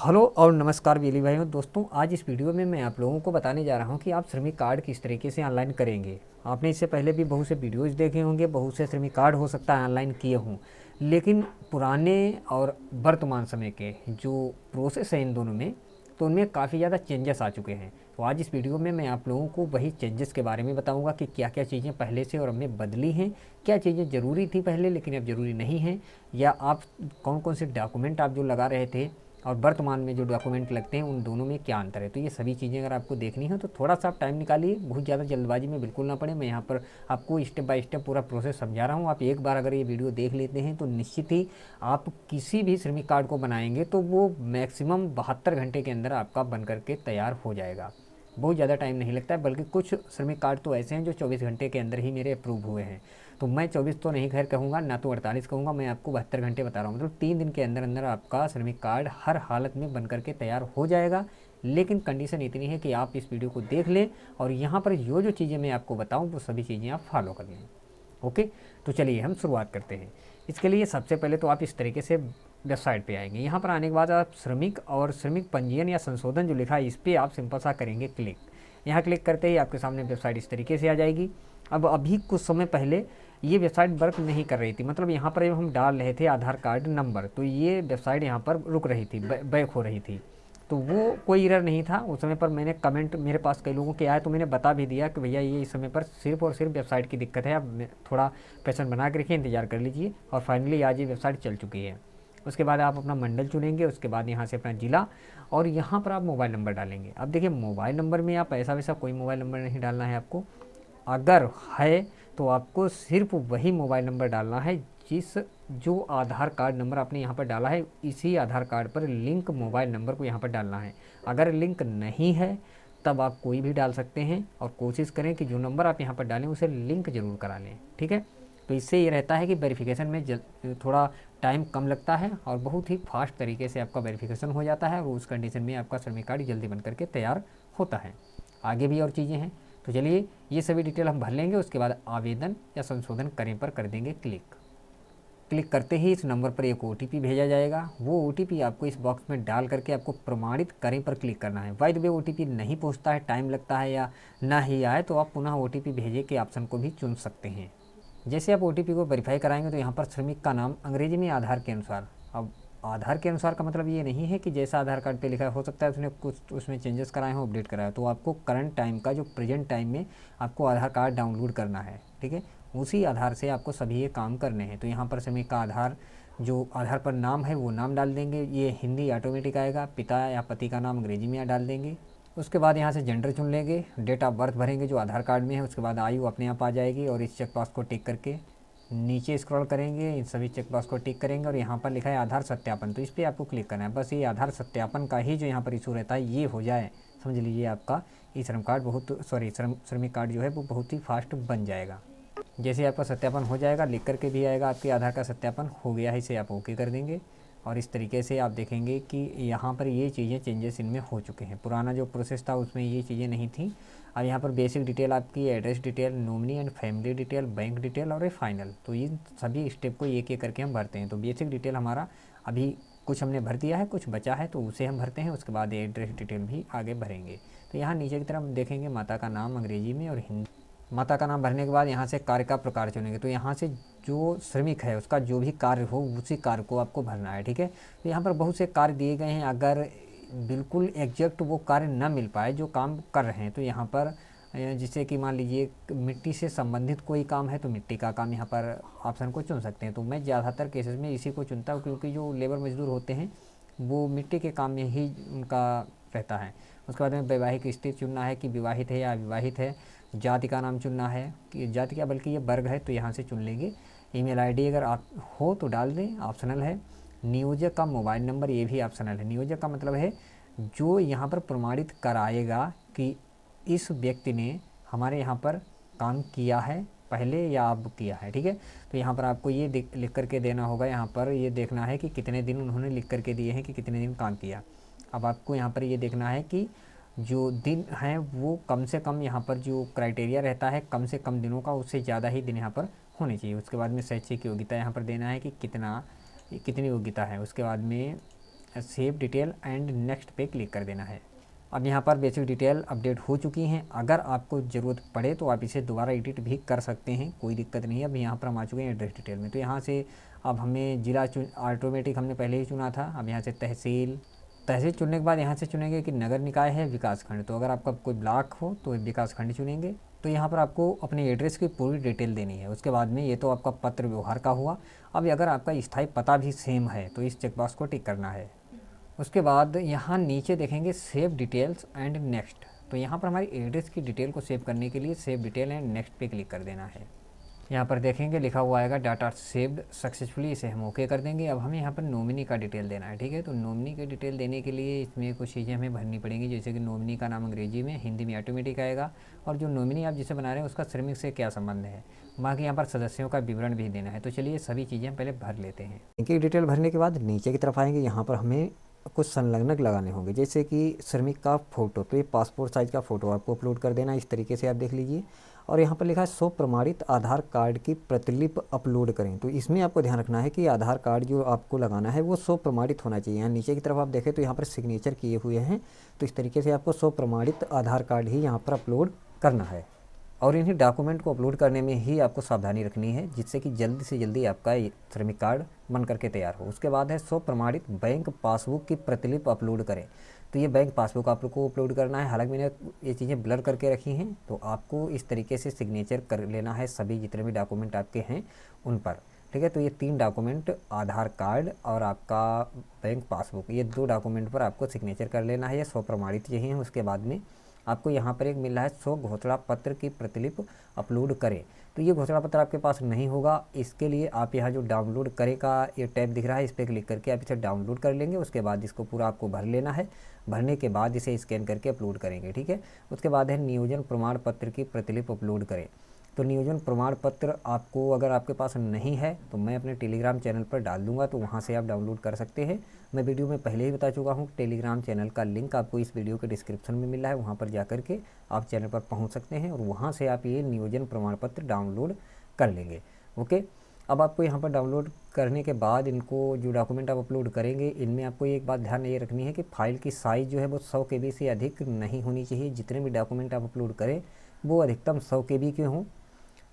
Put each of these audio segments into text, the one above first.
Hello और नमस्कार बिजली भाइयों दोस्तों। आज इस वीडियो में मैं आप लोगों को बताने जा रहा हूं कि आप श्रमिक कार्ड किस तरीके से ऑनलाइन करेंगे। आपने इससे पहले भी बहुत से वीडियोज़ देखे होंगे, बहुत से श्रमिक कार्ड हो सकता है ऑनलाइन किए हों, लेकिन पुराने और वर्तमान समय के जो प्रोसेस है इन दोनों में, तो उनमें काफ़ी ज़्यादा चेंजेस आ चुके हैं। तो आज इस वीडियो में मैं आप लोगों को वही चेंजेस के बारे में बताऊंगा कि क्या क्या चीज़ें पहले से और अब में बदली हैं, क्या चीज़ें ज़रूरी थी पहले लेकिन अब ज़रूरी नहीं हैं, या आप कौन कौन से डॉक्यूमेंट आप जो लगा रहे थे और वर्तमान में जो डॉक्यूमेंट लगते हैं उन दोनों में क्या अंतर है। तो ये सभी चीज़ें अगर आपको देखनी हो तो थोड़ा सा आप टाइम निकालिए, बहुत ज़्यादा जल्दबाजी में बिल्कुल ना पड़े। मैं यहाँ पर आपको स्टेप बाय स्टेप पूरा प्रोसेस समझा रहा हूँ। आप एक बार अगर ये वीडियो देख लेते हैं तो निश्चित ही आप किसी भी श्रमिक कार्ड को बनाएंगे तो वो मैक्सिमम 72 घंटे के अंदर आपका बन करके तैयार हो जाएगा। बहुत ज़्यादा टाइम नहीं लगता है, बल्कि कुछ श्रमिक कार्ड तो ऐसे हैं जो 24 घंटे के अंदर ही मेरे अप्रूव हुए हैं। तो मैं 24 तो नहीं खैर कहूँगा, ना तो 48 कहूँगा, मैं आपको 72 घंटे बता रहा हूँ। मतलब 3 दिन के अंदर अंदर आपका श्रमिक कार्ड हर हालत में बन करके तैयार हो जाएगा। लेकिन कंडीशन इतनी है कि आप इस वीडियो को देख लें और यहाँ पर जो चीज़ें मैं आपको बताऊँ वो सभी चीज़ें आप फॉलो कर लें। ओके, तो चलिए हम शुरुआत करते हैं। इसके लिए सबसे पहले तो आप इस तरीके से वेबसाइट पे आएंगे। यहाँ पर आने के बाद आप श्रमिक और श्रमिक पंजीयन या संशोधन जो लिखा है इस पर आप सिंपल सा करेंगे क्लिक। यहाँ क्लिक करते ही आपके सामने वेबसाइट इस तरीके से आ जाएगी। अब अभी कुछ समय पहले ये वेबसाइट वर्क नहीं कर रही थी, मतलब यहाँ पर जब हम डाल रहे थे आधार कार्ड नंबर तो ये वेबसाइट यहाँ पर रुक रही थी, बैक हो रही थी। तो वो कोई एरर नहीं था उस समय पर। मैंने कमेंट मेरे पास कई लोगों के आए तो मैंने बता भी दिया कि भैया ये इस समय पर सिर्फ और सिर्फ वेबसाइट की दिक्कत है, अब थोड़ा पेशेंस बना के रखिए, इंतजार कर लीजिए। और फाइनली आज ये वेबसाइट चल चुकी है। उसके बाद आप अपना मंडल चुनेंगे, उसके बाद यहाँ से अपना ज़िला, और यहाँ पर आप मोबाइल नंबर डालेंगे। अब देखिए मोबाइल नंबर में आप ऐसा वैसा कोई मोबाइल नंबर नहीं डालना है आपको। अगर है तो आपको सिर्फ वही मोबाइल नंबर डालना है जिस जो आधार कार्ड नंबर आपने यहाँ पर डाला है, इसी आधार कार्ड पर लिंक मोबाइल नंबर को यहाँ पर डालना है। अगर लिंक नहीं है तब आप कोई भी डाल सकते हैं, और कोशिश करें कि जो नंबर आप यहाँ पर डालें उसे लिंक ज़रूर करा लें, ठीक है। तो इससे ये रहता है कि वेरिफिकेशन में थोड़ा टाइम कम लगता है और बहुत ही फास्ट तरीके से आपका वेरिफिकेशन हो जाता है, और उस कंडीशन में आपका श्रमिक कार्ड जल्दी बन करके तैयार होता है। आगे भी और चीज़ें हैं, तो चलिए ये सभी डिटेल हम भर लेंगे। उसके बाद आवेदन या संशोधन करें पर कर देंगे क्लिक। क्लिक करते ही इस नंबर पर एक OTP भेजा जाएगा। वो OTP आपको इस बॉक्स में डाल करके आपको प्रमाणित करें पर क्लिक करना है। बाय द वे OTP नहीं पहुंचता है, टाइम लगता है या ना ही आए तो आप पुनः OTP भेजे के ऑप्शन को भी चुन सकते हैं। जैसे आप OTP को वेरीफाई कराएंगे तो यहाँ पर श्रमिक का नाम अंग्रेजी में आधार के अनुसार। अब आधार के अनुसार का मतलब ये नहीं है कि जैसा आधार कार्ड पे लिखा है, हो सकता है उसने कुछ उसमें चेंजेस कराए हों, अपडेट कराया, तो आपको करंट टाइम का जो प्रेजेंट टाइम में आपको आधार कार्ड डाउनलोड करना है, ठीक है। उसी आधार से आपको सभी ये काम करने हैं। तो यहाँ पर श्रमिक का आधार, जो आधार पर नाम है वो नाम डाल देंगे, ये हिंदी ऑटोमेटिक आएगा। पिता या पति का नाम अंग्रेजी में डाल देंगे। उसके बाद यहाँ से जेंडर चुन लेंगे, डेट ऑफ बर्थ भरेंगे जो आधार कार्ड में है। उसके बाद आयु अपने आप आ जाएगी, और इस चेक बॉक्स को टिक करके नीचे स्क्रॉल करेंगे, इन सभी चेक बॉक्स को टिक करेंगे, और यहाँ पर लिखा है आधार सत्यापन, तो इस पर आपको क्लिक करना है। बस ये आधार सत्यापन का ही जो यहाँ पर इशू रहता है ये हो जाए, समझ लीजिए आपका ई श्रम कार्ड श्रमिक कार्ड जो है वो बहुत ही फास्ट बन जाएगा। जैसे आपका सत्यापन हो जाएगा लिख करके भी आएगा आपके आधार का सत्यापन हो गया है, इसे आप ओके कर देंगे। और इस तरीके से आप देखेंगे कि यहाँ पर ये चीज़ें चेंजेस इनमें हो चुके हैं। पुराना जो प्रोसेस था उसमें ये चीज़ें नहीं थी। अब यहाँ पर बेसिक डिटेल आपकी, address detail, nominee and family detail, bank detail और ये फाइनल, तो ये सभी स्टेप को एक एक करके हम भरते हैं। तो बेसिक डिटेल हमारा अभी कुछ हमने भर दिया है, कुछ बचा है तो उसे हम भरते हैं। उसके बाद एड्रेस डिटेल भी आगे भरेंगे। तो यहाँ नीचे की तरफ देखेंगे माता का नाम अंग्रेजी में और हिंदी। माता का नाम भरने के बाद यहाँ से कार्य का प्रकार चुनेंगे। तो यहाँ से जो श्रमिक है उसका जो भी कार्य हो उसी कार्य को आपको भरना है, ठीक है। तो यहाँ पर बहुत से कार्य दिए गए हैं। अगर बिल्कुल एग्जैक्ट वो कार्य न मिल पाए जो काम कर रहे हैं तो यहाँ पर जैसे कि मान लीजिए मिट्टी से संबंधित कोई काम है तो मिट्टी का काम यहाँ पर ऑप्शन को चुन सकते हैं। तो मैं ज़्यादातर केसेस में इसी को चुनता हूँ, क्योंकि जो लेबर मजदूर होते हैं वो मिट्टी के काम में ही उनका रहता है। उसके बाद में वैवाहिक स्थिति चुनना है कि विवाहित है या अविवाहित है। जाति का नाम चुनना है कि जाति क्या बल्कि ये वर्ग है तो यहाँ से चुन लेंगे। ईमेल आईडी अगर आप हो तो डाल दें, ऑप्शनल है। नियोजक का मोबाइल नंबर ये भी ऑप्शनल है। नियोजक का मतलब है जो यहाँ पर प्रमाणित कराएगा कि इस व्यक्ति ने हमारे यहाँ पर काम किया है पहले या अब किया है, ठीक है। तो यहाँ पर आपको ये लिख करके देना होगा। यहाँ पर ये देखना है कि कितने दिन उन्होंने लिख करके दिए हैं कि कितने दिन काम किया। अब आपको यहाँ पर ये देखना है कि जो दिन हैं वो कम से कम, यहाँ पर जो क्राइटेरिया रहता है कम से कम दिनों का, उससे ज़्यादा ही दिन यहाँ पर होने चाहिए। उसके बाद में शैक्षिक योग्यता यहाँ पर देना है कि कितनी योग्यता है। उसके बाद में सेव डिटेल एंड नेक्स्ट पे क्लिक कर देना है। अब यहाँ पर बेसिक डिटेल अपडेट हो चुकी हैं। अगर आपको ज़रूरत पड़े तो आप इसे दोबारा एडिट भी कर सकते हैं, कोई दिक्कत नहीं है। अब यहाँ पर हम आ चुके हैं एड्रेस डिटेल में। तो यहाँ से अब हमें ज़िला ऑटोमेटिक हमने पहले ही चुना था। अब यहाँ से तहसील चुनने के बाद यहाँ से चुनेंगे कि नगर निकाय है विकास खंड। तो अगर आपका कोई ब्लॉक हो तो विकास खंड चुनेंगे। तो यहाँ पर आपको अपने एड्रेस की पूरी डिटेल देनी है। उसके बाद में ये तो आपका पत्र व्यवहार का हुआ। अब अगर आपका स्थायी पता भी सेम है तो इस चेकबॉक्स को टिक करना है। उसके बाद यहाँ नीचे देखेंगे सेव डिटेल्स एंड नेक्स्ट। तो यहाँ पर हमारी एड्रेस की डिटेल को सेव करने के लिए सेव डिटेल एंड नेक्स्ट पे क्लिक कर देना है। यहाँ पर देखेंगे लिखा हुआ आएगा डाटा सेव्ड सक्सेसफुली, इसे हम ओके कर देंगे। अब हमें यहाँ पर नॉमिनी का डिटेल देना है, ठीक है। तो नॉमिनी की डिटेल देने के लिए इसमें कुछ चीज़ें हमें भरनी पड़ेंगी, जैसे कि नॉमिनी का नाम अंग्रेजी में, हिंदी में ऑटोमेटिक आएगा, और जो नॉमिनी आप जिसे बना रहे हैं उसका श्रमिक से क्या संबंध है, बाकी यहाँ पर सदस्यों का विवरण भी देना है। तो चलिए सभी चीज़ें हम पहले भर लेते हैं। इनकी डिटेल भरने के बाद नीचे की तरफ आएंगे। यहाँ पर हमें कुछ संलग्नक लगाने होंगे, जैसे कि श्रमिक का फ़ोटो। तो ये पासपोर्ट साइज़ का फ़ोटो आपको अपलोड कर देना है, इस तरीके से आप देख लीजिए। और यहाँ पर लिखा है स्व प्रमाणित आधार कार्ड की प्रतिलिपि अपलोड करें। तो इसमें आपको ध्यान रखना है कि आधार कार्ड जो आपको लगाना है वो स्व प्रमाणित होना चाहिए। यहाँ नीचे की तरफ आप देखें तो यहाँ पर सिग्नेचर किए हुए हैं। तो इस तरीके से आपको स्व प्रमाणित आधार कार्ड ही यहाँ पर अपलोड करना है। और इन्हीं डॉक्यूमेंट को अपलोड करने में ही आपको सावधानी रखनी है, जिससे कि जल्दी से जल्दी आपका श्रमिक कार्ड बन करके तैयार हो। उसके बाद है स्व प्रमाणित बैंक पासबुक की प्रतिलिपि अपलोड करें। तो ये बैंक पासबुक आपको अपलोड करना है। हालांकि मैंने ये चीज़ें ब्लर करके रखी हैं, तो आपको इस तरीके से सिग्नेचर कर लेना है सभी जितने भी डॉक्यूमेंट आपके हैं उन पर, ठीक है। तो ये 3 डॉक्यूमेंट, आधार कार्ड और आपका बैंक पासबुक, ये 2 डॉक्यूमेंट पर आपको सिग्नेचर कर लेना है। ये स्व प्रमाणित यही हैं। उसके बाद में आपको यहाँ पर एक मिल रहा है स्व घोषणा पत्र की प्रतिलिपि अपलोड करें। तो ये घोषणा पत्र आपके पास नहीं होगा, इसके लिए आप यहाँ जो डाउनलोड करें का ये टैब दिख रहा है, इस पर क्लिक करके आप इसे डाउनलोड कर लेंगे। उसके बाद इसको पूरा आपको भर लेना है। भरने के बाद इसे स्कैन करके अपलोड करेंगे, ठीक है। उसके बाद है नियोजन प्रमाण पत्र की प्रतिलिपि अपलोड करें। तो नियोजन प्रमाण पत्र आपको अगर आपके पास नहीं है तो मैं अपने टेलीग्राम चैनल पर डाल दूंगा, तो वहाँ से आप डाउनलोड कर सकते हैं। मैं वीडियो में पहले ही बता चुका हूँ, टेलीग्राम चैनल का लिंक आपको इस वीडियो के डिस्क्रिप्शन में मिल रहा है, वहाँ पर जा कर के आप चैनल पर पहुँच सकते हैं और वहाँ से आप ये नियोजन प्रमाण पत्र डाउनलोड कर लेंगे। ओके, अब आपको यहाँ पर डाउनलोड करने के बाद इनको जो डॉक्यूमेंट आप अपलोड करेंगे, इनमें आपको एक बात ध्यान ये रखनी है कि फाइल की साइज़ जो है वो 100 KB से अधिक नहीं होनी चाहिए। जितने भी डॉक्यूमेंट आप अपलोड करें वो अधिकतम 100 KB के हों।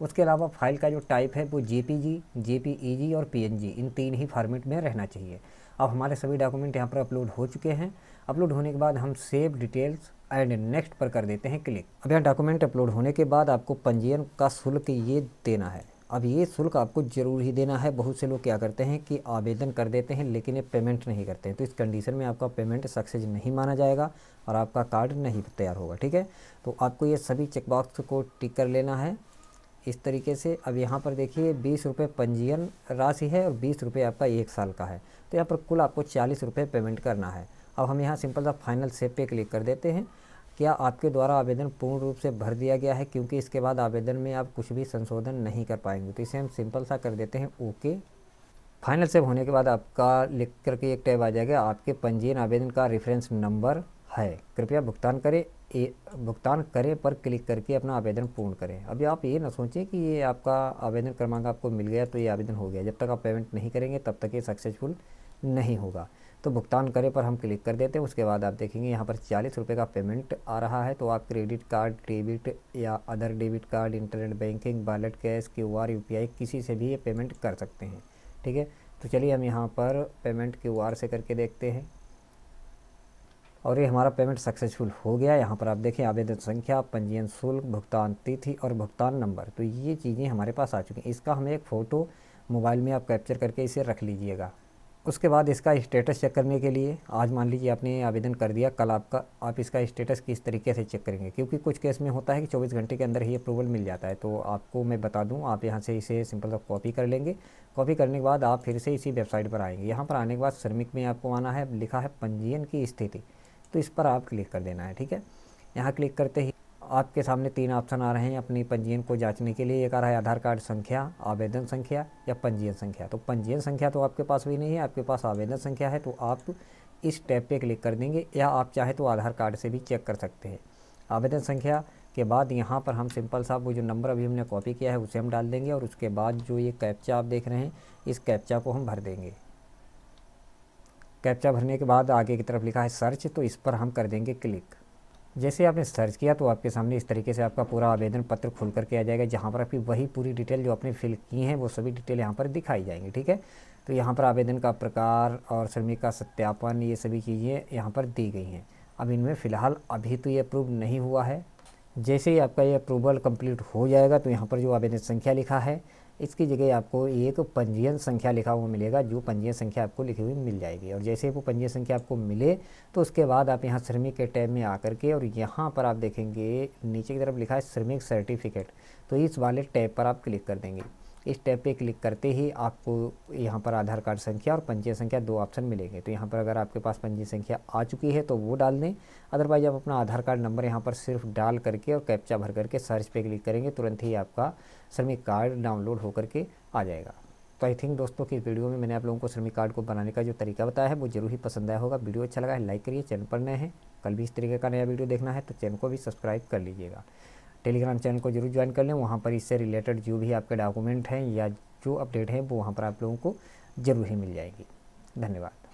उसके अलावा फाइल का जो टाइप है वो JPG, JPEG और PNG, इन 3 ही फॉर्मेट में रहना चाहिए। अब हमारे सभी डॉक्यूमेंट यहाँ पर अपलोड हो चुके हैं। अपलोड होने के बाद हम सेव डिटेल्स एंड नेक्स्ट पर कर देते हैं क्लिक। अब यहाँ डॉक्यूमेंट अपलोड होने के बाद आपको पंजीयन का शुल्क ये देना है। अब ये शुल्क आपको ज़रूर ही देना है। बहुत से लोग क्या करते हैं कि आवेदन कर देते हैं लेकिन ये पेमेंट नहीं करते हैं, तो इस कंडीशन में आपका पेमेंट सक्सेस नहीं माना जाएगा और आपका कार्ड नहीं तैयार होगा, ठीक है। तो आपको ये सभी चेकबॉक्स को टिक कर लेना है इस तरीके से। अब यहाँ पर देखिए 20 रुपये पंजीयन राशि है और 20 रुपये आपका 1 साल का है, तो यहाँ पर कुल आपको 40 रुपये पेमेंट करना है। अब हम यहाँ सिंपल सा फाइनल सेव पे क्लिक कर देते हैं। क्या आपके द्वारा आवेदन पूर्ण रूप से भर दिया गया है, क्योंकि इसके बाद आवेदन में आप कुछ भी संशोधन नहीं कर पाएंगे। तो इसे हम सिंपल सा कर देते हैं ओके। फाइनल सेव होने के बाद आपका लिख करके एक टैब आ जाएगा, आपके पंजीयन आवेदन का रेफरेंस नंबर है, कृपया भुगतान करें पर क्लिक करके अपना आवेदन पूर्ण करें। अभी आप ये ना सोचें कि ये आपका आवेदन क्रमांक आपको मिल गया तो ये आवेदन हो गया। जब तक आप पेमेंट नहीं करेंगे तब तक ये सक्सेसफुल नहीं होगा। तो भुगतान करें पर हम क्लिक कर देते हैं। उसके बाद आप देखेंगे यहाँ पर 40 रुपये का पेमेंट आ रहा है। तो आप क्रेडिट कार्ड, डेबिट या other debit card, internet banking, wallet cash, QR, UPI किसी से भी ये पेमेंट कर सकते हैं, ठीक है। तो चलिए हम यहाँ पर पेमेंट QR से करके देखते हैं और ये हमारा पेमेंट सक्सेसफुल हो गया। यहाँ पर आप देखें आवेदन संख्या, पंजीयन शुल्क, भुगतान तिथि और भुगतान नंबर, तो ये चीज़ें हमारे पास आ चुकी हैं। इसका हमें एक फ़ोटो मोबाइल में आप कैप्चर करके इसे रख लीजिएगा। उसके बाद इसका स्टेटस चेक करने के लिए, आज मान लीजिए आपने आवेदन कर दिया, कल आप इसका स्टेटस किस तरीके से चेक करेंगे, क्योंकि कुछ केस में होता है कि 24 घंटे के अंदर ही अप्रूवल मिल जाता है। तो आपको मैं बता दूं, आप यहाँ से इसे सिंपल सा कॉपी कर लेंगे। कॉपी करने के बाद आप फिर से इसी वेबसाइट पर आएंगे। यहाँ पर आने के बाद श्रमिक में आपको आना है, लिखा है पंजीयन की स्थिति, तो इस पर आप क्लिक कर देना है, ठीक है। यहाँ क्लिक करते ही आपके सामने 3 ऑप्शन आ रहे हैं अपनी पंजीयन को जांचने के लिए। एक आ रहा है आधार कार्ड संख्या, आवेदन संख्या या पंजीयन संख्या। तो पंजीयन संख्या तो आपके पास भी नहीं है, आपके पास आवेदन संख्या है, तो आप इस टैब पे क्लिक कर देंगे, या आप चाहे तो आधार कार्ड से भी चेक कर सकते हैं। आवेदन संख्या के बाद यहाँ पर हम सिंपल सा वो जो नंबर अभी हमने कॉपी किया है उसे हम डाल देंगे और उसके बाद जो ये कैप्चा आप देख रहे हैं इस कैप्चा को हम भर देंगे। कैप्चा भरने के बाद आगे की तरफ लिखा है सर्च, तो इस पर हम कर देंगे क्लिक। जैसे आपने सर्च किया तो आपके सामने इस तरीके से आपका पूरा आवेदन पत्र खुल करके आ जाएगा, जहाँ पर आपकी वही पूरी डिटेल जो आपने फिल की हैं वो सभी डिटेल यहाँ पर दिखाई जाएंगी। ठीक है, तो यहाँ पर आवेदन का प्रकार और श्रमिक का सत्यापन, ये सभी चीज़ें यहाँ पर दी गई हैं। अब इनमें फ़िलहाल अभी तो ये अप्रूव नहीं हुआ है। जैसे ही आपका ये अप्रूवल कंप्लीट हो जाएगा तो यहाँ पर जो आवेदन संख्या लिखा है इसकी जगह आपको एक पंजीयन संख्या लिखा हुआ मिलेगा, जो पंजीयन संख्या आपको लिखी हुई मिल जाएगी। और जैसे वो पंजीयन संख्या आपको मिले तो उसके बाद आप यहाँ श्रमिक के टैब में आकर के और यहाँ पर आप देखेंगे नीचे की तरफ लिखा है श्रमिक सर्टिफिकेट, तो इस वाले टैब पर आप क्लिक कर देंगे। इस टैब पे क्लिक करते ही आपको यहाँ पर आधार कार्ड संख्या और पंजीयन संख्या 2 ऑप्शन मिलेंगे। तो यहाँ पर अगर आपके पास पंजीयन संख्या आ चुकी है तो वो डाल दें, अदरवाइज आप अपना आधार कार्ड नंबर यहाँ पर सिर्फ डाल करके और कैप्चा भर करके सर्च पे क्लिक करेंगे, तुरंत ही आपका श्रमिक कार्ड डाउनलोड हो करके आ जाएगा। तो आई थिंक दोस्तों कि इस वीडियो में मैंने आप लोगों को श्रमिक कार्ड को बनाने का जो तरीका बताया है वो जरूर ही पसंद आया होगा। वीडियो अच्छा लगा है लाइक करिए, चैनल पर नए हैं कल भी इस तरीके का नया वीडियो देखना है तो चैनल को भी सब्सक्राइब कर लीजिएगा। टेलीग्राम चैनल को जरूर ज्वाइन कर लें, वहाँ पर इससे रिलेटेड जो भी आपके डॉक्यूमेंट हैं या जो अपडेट है वो वहाँ पर आप लोगों को ज़रूर ही मिल जाएगी। धन्यवाद।